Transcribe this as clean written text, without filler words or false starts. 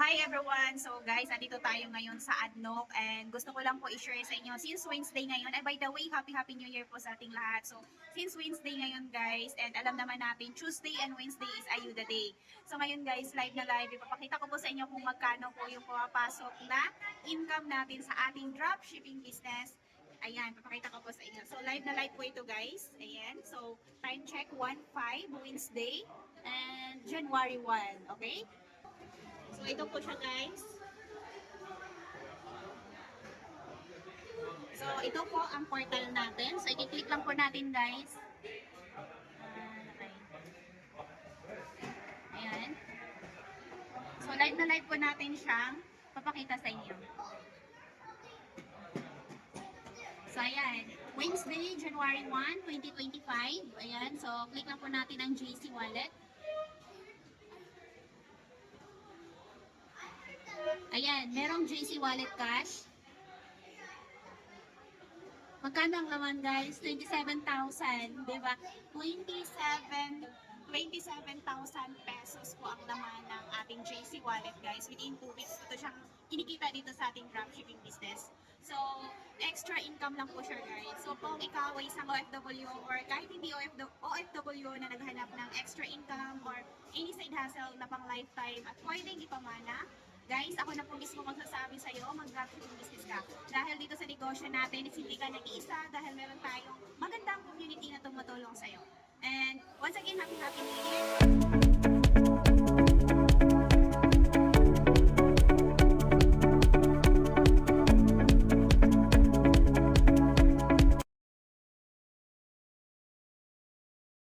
Hi everyone! So guys, andito tayo ngayon sa Adnok and gusto ko lang po i-share sa inyo since Wednesday ngayon. And by the way, Happy New Year po sa ating lahat. So since Wednesday ngayon guys, and alam naman natin Tuesday and Wednesday is Ayuda Day. So ngayon guys, live na live, ipapakita ko po sa inyo kung magkano po yung pumapasok na income natin sa ating dropshipping business. Ayan, papakita ko po sa inyo. So live na live po ito guys. Ayan, so time check 1-5 Wednesday and January 1. Okay? So, ito po siya guys. So, ito po ang portal natin. So, i-click lang po natin guys. Okay. Ayan. So, live na live po natin siyang papakita sa inyo. So, ayan. Wednesday, January 1, 2025. Ayan. So, click lang po natin ang JC Wallet. Ayan, merong JC Wallet Cash. Magkano ang laman guys? 27,000, di ba? 27,000 pesos po ang laman ng ating JC Wallet guys. Within 2 weeks ito siyang kinikita dito sa ating dropshipping business. So, extra income lang po siya guys. So, kung ikaw ay isang OFW or kahit hindi OFW na naghanap ng extra income or any side hustle na pang lifetime at pwedeng ipamana, guys, ako na po mismo magsasabi sa iyo, mag-dropshipping business ka. Dahil dito sa negosyo natin, hindi ka nag-iisa dahil meron tayong magandang community na tumutulong sa iyo. And once again, Happy New Year!